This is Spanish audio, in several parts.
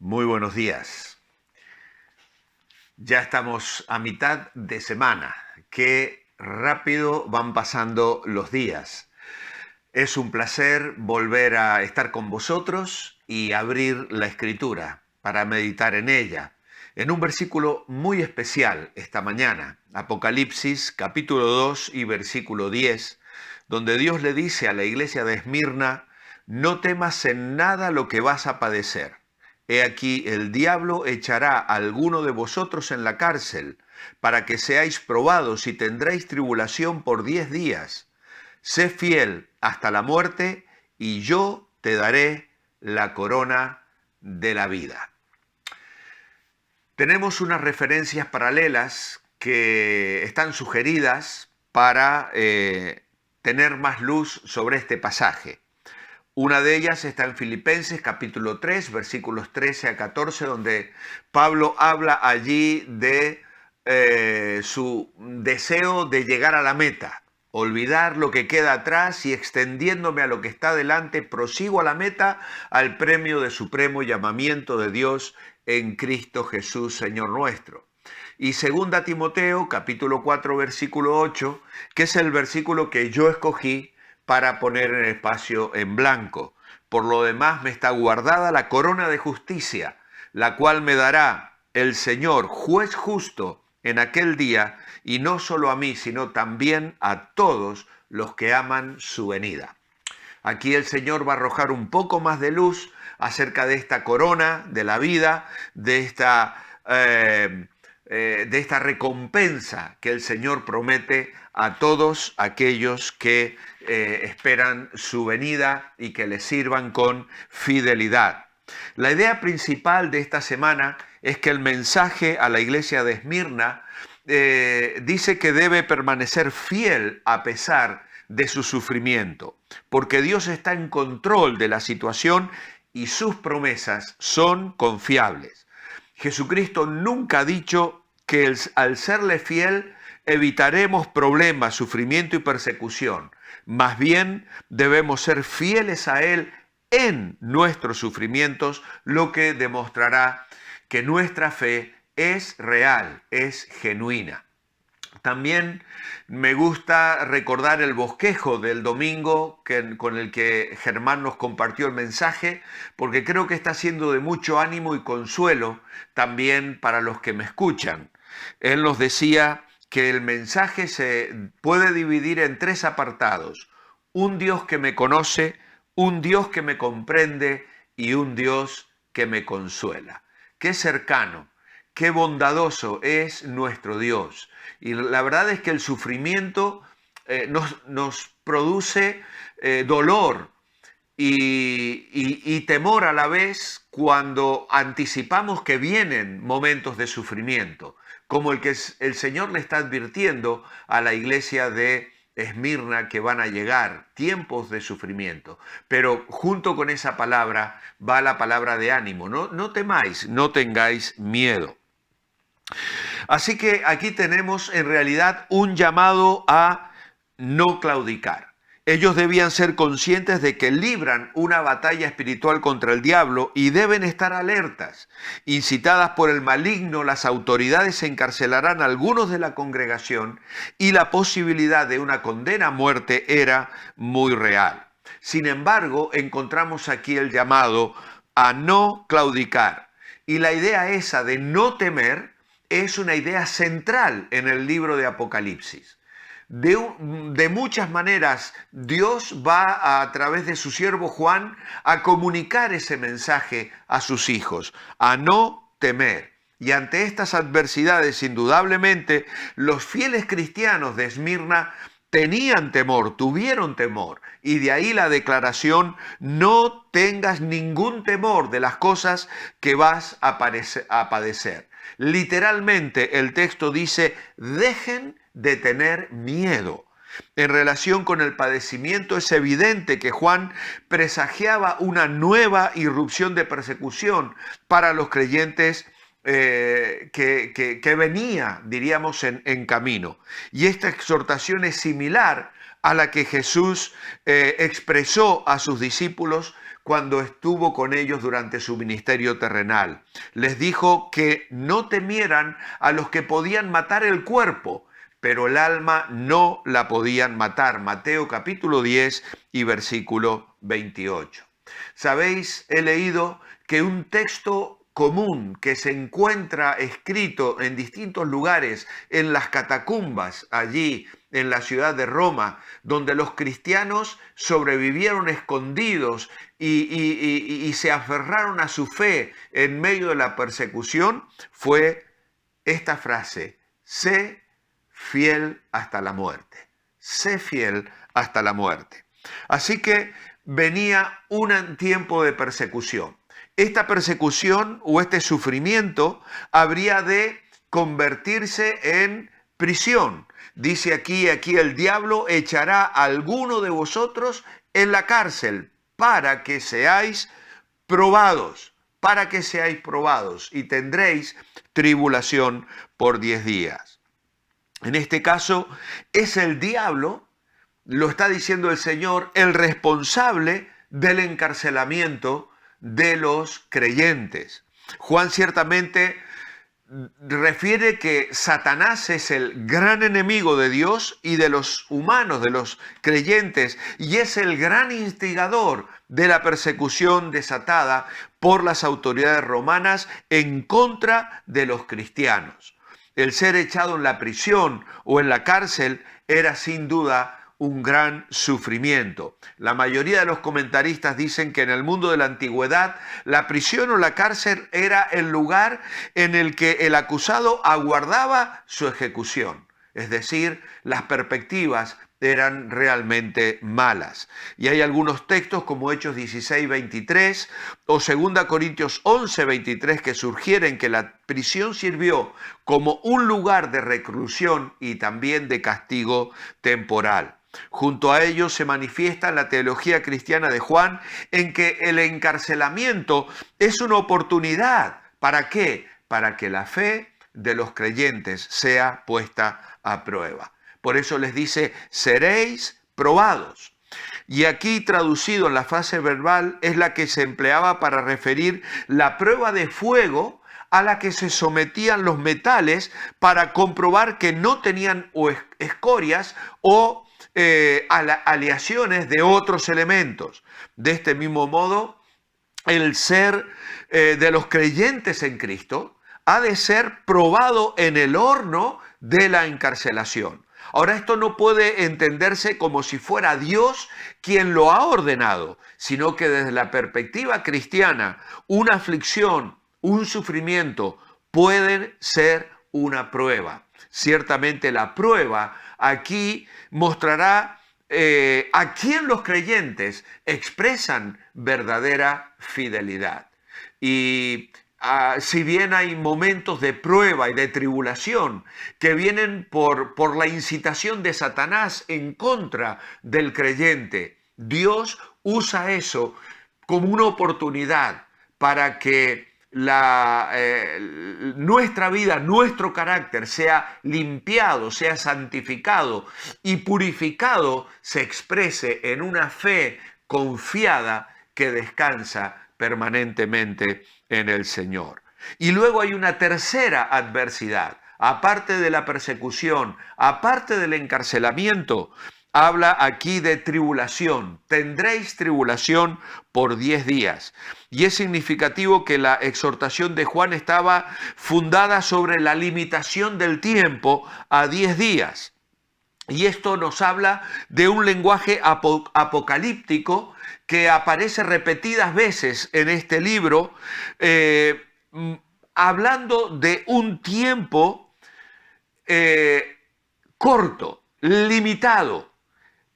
Muy buenos días. Ya estamos a mitad de semana. Qué rápido van pasando los días. Es un placer volver a estar con vosotros y abrir la Escritura para meditar en ella. En un versículo muy especial esta mañana, Apocalipsis capítulo 2 y versículo 10, donde Dios le dice a la iglesia de Esmirna: no temas en nada lo que vas a padecer. He aquí, el diablo echará a alguno de vosotros en la cárcel, para que seáis probados y tendréis tribulación por 10 días. Sé fiel hasta la muerte, y yo te daré la corona de la vida. Tenemos unas referencias paralelas que están sugeridas para tener más luz sobre este pasaje. Una de ellas está en Filipenses capítulo 3, versículos 13 a 14, donde Pablo habla allí de su deseo de llegar a la meta, olvidar lo que queda atrás y extendiéndome a lo que está delante, prosigo a la meta, al premio de supremo llamamiento de Dios en Cristo Jesús, Señor nuestro. Y 2 Timoteo capítulo 4, versículo 8, que es el versículo que yo escogí para poner en el espacio en blanco. Por lo demás me está guardada la corona de justicia, la cual me dará el Señor, juez justo, en aquel día, y no solo a mí, sino también a todos los que aman su venida. Aquí el Señor va a arrojar un poco más de luz acerca de esta corona de la vida, de esta recompensa que el Señor promete a todos aquellos que esperan su venida y que le sirvan con fidelidad. La idea principal de esta semana es que el mensaje a la iglesia de Esmirna dice que debe permanecer fiel a pesar de su sufrimiento, porque Dios está en control de la situación y sus promesas son confiables. Jesucristo nunca ha dicho que al serle fiel evitaremos problemas, sufrimiento y persecución. Más bien debemos ser fieles a Él en nuestros sufrimientos, lo que demostrará que nuestra fe es real, es genuina. También me gusta recordar el bosquejo del domingo con el que Germán nos compartió el mensaje, porque creo que está siendo de mucho ánimo y consuelo también para los que me escuchan. Él nos decía que el mensaje se puede dividir en 3 apartados: un Dios que me conoce, un Dios que me comprende y un Dios que me consuela. Qué cercano, qué bondadoso es nuestro Dios. Y la verdad es que el sufrimiento nos produce dolor y temor a la vez cuando anticipamos que vienen momentos de sufrimiento, como el que el Señor le está advirtiendo a la iglesia de Esmirna, que van a llegar tiempos de sufrimiento. Pero junto con esa palabra va la palabra de ánimo: no temáis, no tengáis miedo. Así que aquí tenemos en realidad un llamado a no claudicar. Ellos debían ser conscientes de que libran una batalla espiritual contra el diablo y deben estar alertas. Incitadas por el maligno, las autoridades encarcelarán a algunos de la congregación y la posibilidad de una condena a muerte era muy real. Sin embargo, encontramos aquí el llamado a no claudicar. Y la idea esa de no temer es una idea central en el libro de Apocalipsis. De muchas maneras, Dios va a través de su siervo Juan a comunicar ese mensaje a sus hijos, a no temer. Y ante estas adversidades, indudablemente, los fieles cristianos de Esmirna tenían temor, tuvieron temor, y de ahí la declaración: no tengas ningún temor de las cosas que vas a padecer. Literalmente el texto dice: dejen de tener miedo. En relación con el padecimiento, es evidente que Juan presagiaba una nueva irrupción de persecución para los creyentes que venía, diríamos, en camino. Y esta exhortación es similar a la que Jesús expresó a sus discípulos cuando estuvo con ellos durante su ministerio terrenal. Les dijo que no temieran a los que podían matar el cuerpo, pero el alma no la podían matar. Mateo capítulo 10 y versículo 28. ¿Sabéis? He leído que un texto común que se encuentra escrito en distintos lugares, en las catacumbas, allí en la ciudad de Roma, donde los cristianos sobrevivieron escondidos y se aferraron a su fe en medio de la persecución, fue esta frase: sé fiel hasta la muerte. Sé fiel hasta la muerte. Así que venía un tiempo de persecución. Esta persecución o este sufrimiento habría de convertirse en prisión. Dice aquí el diablo echará a alguno de vosotros en la cárcel para que seáis probados, y tendréis tribulación por 10 días. En este caso es el diablo, lo está diciendo el Señor, el responsable del encarcelamiento de los creyentes. Juan ciertamente refiere que Satanás es el gran enemigo de Dios y de los humanos, de los creyentes, y es el gran instigador de la persecución desatada por las autoridades romanas en contra de los cristianos. El ser echado en la prisión o en la cárcel era sin duda un gran sufrimiento. La mayoría de los comentaristas dicen que en el mundo de la antigüedad la prisión o la cárcel era el lugar en el que el acusado aguardaba su ejecución. Es decir, las perspectivas eran realmente malas. Y hay algunos textos como Hechos 16:23 o 2 Corintios 11:23 que sugieren que la prisión sirvió como un lugar de reclusión y también de castigo temporal. Junto a ello se manifiesta la teología cristiana de Juan en que el encarcelamiento es una oportunidad. ¿Para qué? Para que la fe de los creyentes sea puesta a prueba. Por eso les dice, seréis probados. Y aquí traducido en la frase verbal es la que se empleaba para referir la prueba de fuego a la que se sometían los metales para comprobar que no tenían escorias o aleaciones de otros elementos. De este mismo modo, el ser de los creyentes en Cristo ha de ser probado en el horno de la encarcelación. Ahora, esto no puede entenderse como si fuera Dios quien lo ha ordenado, sino que desde la perspectiva cristiana, una aflicción, un sufrimiento pueden ser una prueba. Ciertamente la prueba aquí mostrará a quién los creyentes expresan verdadera fidelidad. Y si bien hay momentos de prueba y de tribulación que vienen por la incitación de Satanás en contra del creyente, Dios usa eso como una oportunidad para que nuestra vida, nuestro carácter sea limpiado, sea santificado y purificado, se exprese en una fe confiada que descansa permanentemente en el Señor. Y luego hay una tercera adversidad. Aparte de la persecución, aparte del encarcelamiento, habla aquí de tribulación. Tendréis tribulación por 10 días. Y es significativo que la exhortación de Juan estaba fundada sobre la limitación del tiempo a 10 días. Y esto nos habla de un lenguaje apocalíptico que aparece repetidas veces en este libro, hablando de un tiempo corto, limitado,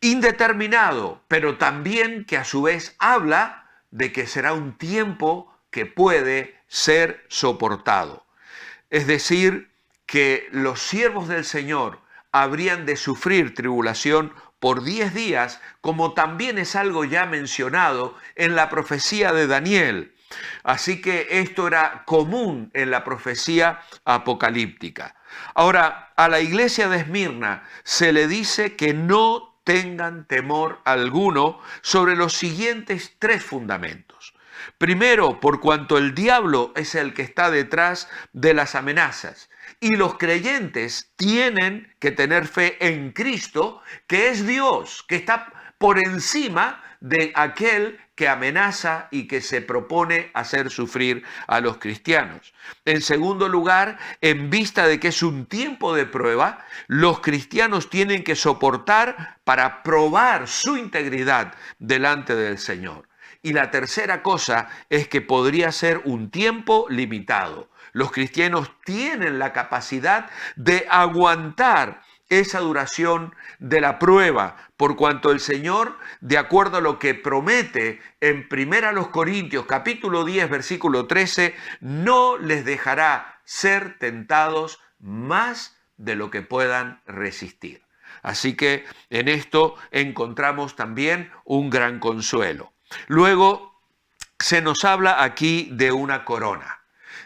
indeterminado, pero también que a su vez habla de que será un tiempo que puede ser soportado. Es decir, que los siervos del Señor habrían de sufrir tribulación por 10 días, como también es algo ya mencionado en la profecía de Daniel. Así que esto era común en la profecía apocalíptica. Ahora, a la iglesia de Esmirna se le dice que no tengan temor alguno sobre los siguientes 3 fundamentos. Primero, por cuanto el diablo es el que está detrás de las amenazas. Y los creyentes tienen que tener fe en Cristo, que es Dios, que está por encima de aquel que amenaza y que se propone hacer sufrir a los cristianos. En segundo lugar, en vista de que es un tiempo de prueba, los cristianos tienen que soportar para probar su integridad delante del Señor. Y la tercera cosa es que podría ser un tiempo limitado. Los cristianos tienen la capacidad de aguantar esa duración de la prueba, por cuanto el Señor, de acuerdo a lo que promete en 1 Corintios capítulo 10, versículo 13, no les dejará ser tentados más de lo que puedan resistir. Así que en esto encontramos también un gran consuelo. Luego se nos habla aquí de una corona.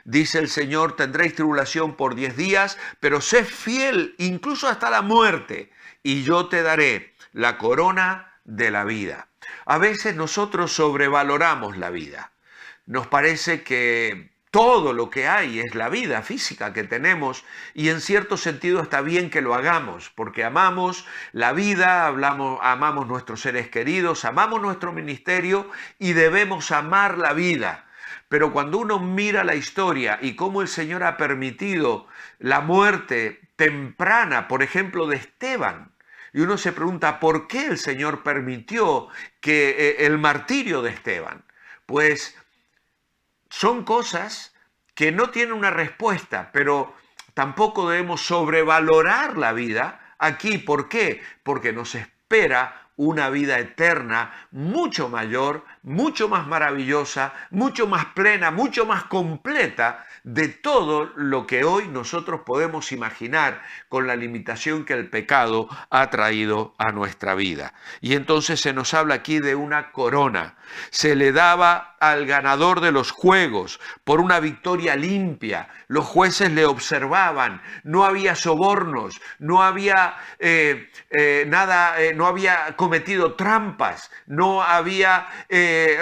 Dice el Señor, tendréis tribulación por 10 días, pero sé fiel incluso hasta la muerte, y yo te daré la corona de la vida. A veces nosotros sobrevaloramos la vida. Nos parece que todo lo que hay es la vida física que tenemos, y en cierto sentido está bien que lo hagamos, porque amamos la vida, amamos nuestros seres queridos, amamos nuestro ministerio y debemos amar la vida. Pero cuando uno mira la historia y cómo el Señor ha permitido la muerte temprana, por ejemplo, de Esteban, y uno se pregunta, ¿por qué el Señor permitió que el martirio de Esteban? Pues son cosas que no tienen una respuesta, pero tampoco debemos sobrevalorar la vida aquí. ¿Por qué? Porque nos espera una vida eterna mucho mayor, mucho más maravillosa, mucho más plena, mucho más completa de todo lo que hoy nosotros podemos imaginar con la limitación que el pecado ha traído a nuestra vida. Y entonces se nos habla aquí de una corona. Se le daba al ganador de los juegos por una victoria limpia. Los jueces le observaban, no había sobornos, no había no había cometido trampas, no había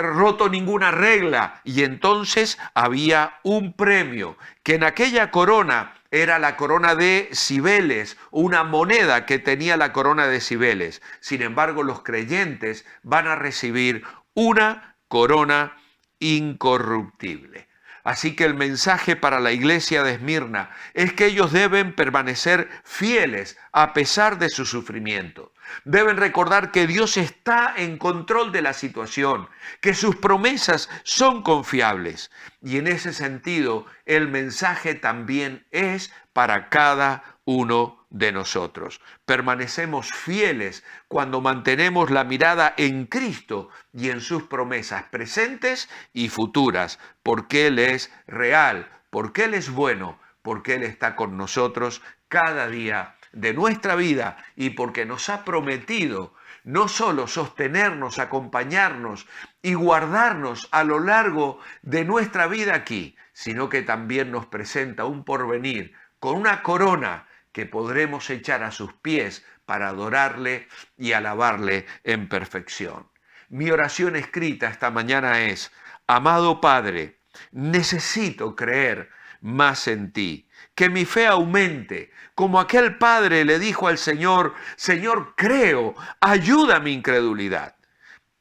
roto ninguna regla, y entonces había un premio, que en aquella corona era la corona de Cibeles, una moneda que tenía la corona de Cibeles. Sin embargo, los creyentes van a recibir una corona incorruptible. Así que el mensaje para la iglesia de Esmirna es que ellos deben permanecer fieles a pesar de su sufrimiento. Deben recordar que Dios está en control de la situación, que sus promesas son confiables. Y en ese sentido, el mensaje también es para cada uno de nosotros. Permanecemos fieles cuando mantenemos la mirada en Cristo y en sus promesas presentes y futuras, porque Él es real, porque Él es bueno, porque Él está con nosotros cada día de nuestra vida y porque nos ha prometido no solo sostenernos, acompañarnos y guardarnos a lo largo de nuestra vida aquí, sino que también nos presenta un porvenir con una corona que podremos echar a sus pies para adorarle y alabarle en perfección. Mi oración escrita esta mañana es: amado Padre, necesito creer más en ti, que mi fe aumente, como aquel padre le dijo al Señor: Señor, creo, ayuda a mi incredulidad.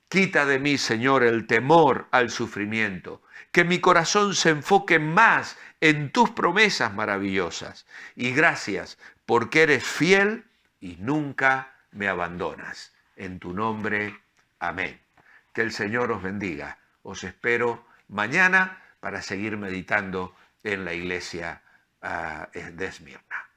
Quita de mí, Señor, el temor al sufrimiento, que mi corazón se enfoque más en tus promesas maravillosas. Y gracias porque eres fiel y nunca me abandonas. En tu nombre, amén. Que el Señor os bendiga. Os espero mañana para seguir meditando en la iglesia de Esmirna.